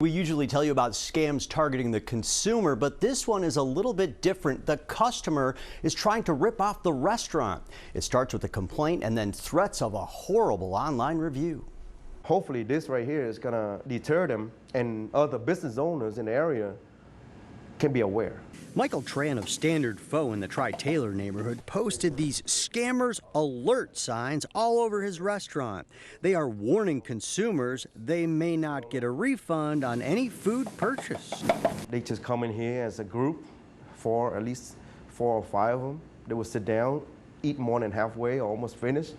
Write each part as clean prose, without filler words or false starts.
We usually tell you about scams targeting the consumer, but this one is a little bit different. The customer is trying to rip off the restaurant. It starts with a complaint and then threats of a horrible online review. Hopefully this right here is going to deter them, and other business owners in the area can be aware. Michael Tran of Standard Pho in the Tri-Taylor neighborhood posted these scammers alert signs all over his restaurant. They are warning consumers they may not get a refund on any food purchased. They just come in here as a group, at least 4 or 5 of them. They would sit down, eat more than halfway or almost finished,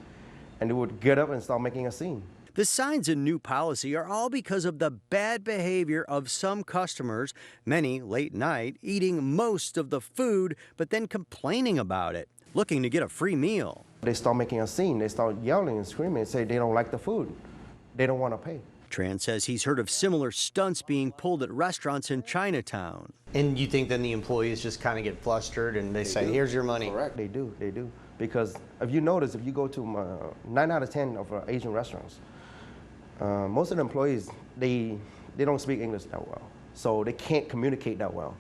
and they would get up and start making a scene. The signs and new policy are all because of the bad behavior of some customers, many late night, eating most of the food, but then complaining about it, looking to get a free meal. They start making a scene. They start yelling and screaming and say they don't like the food. They don't want to pay. Tran says he's heard of similar stunts being pulled at restaurants in Chinatown. And you think then the employees just kind of get flustered and they say, here's your money? Correct, they do. Because if you notice, if you go to 9 out of 10 of Asian restaurants, most of the employees, they don't speak English that well. So they can't communicate that well.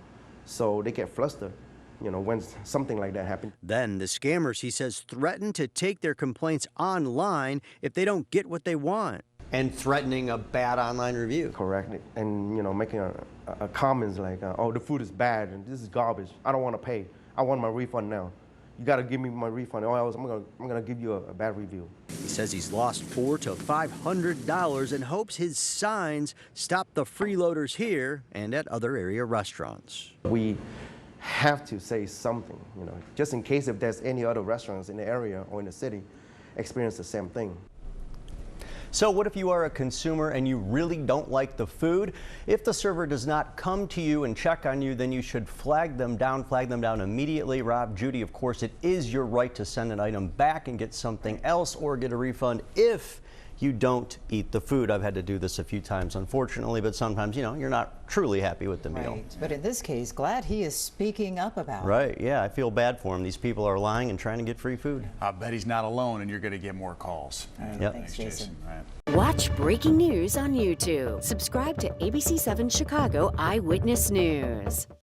So they get flustered, when something like that happens. Then the scammers, he says, threaten to take their complaints online if they don't get what they want. And threatening a bad online review. Correct. And, making a comments like, oh, the food is bad and this is garbage. I don't want to pay. I want my refund now. You got to give me my refund or else I'm gonna give you a bad review. He says he's lost $400 to $500 and hopes his signs stop the freeloaders here and at other area restaurants. We have to say something, just in case if there's any other restaurants in the area or in the city experience the same thing. So what if you are a consumer and you really don't like the food? If the server does not come to you and check on you, then you should flag them down immediately. Rob, Judy, of course, it is your right to send an item back and get something else or get a refund if you don't eat the food. I've had to do this a few times, unfortunately, but sometimes, you're not truly happy with the meal. Right. But in this case, glad he is speaking up about it. Right, yeah, I feel bad for him. These people are lying and trying to get free food. I bet he's not alone, and you're going to get more calls. Yep. Thanks, Jason. Right. Watch breaking news on YouTube. Subscribe to ABC7 Chicago Eyewitness News.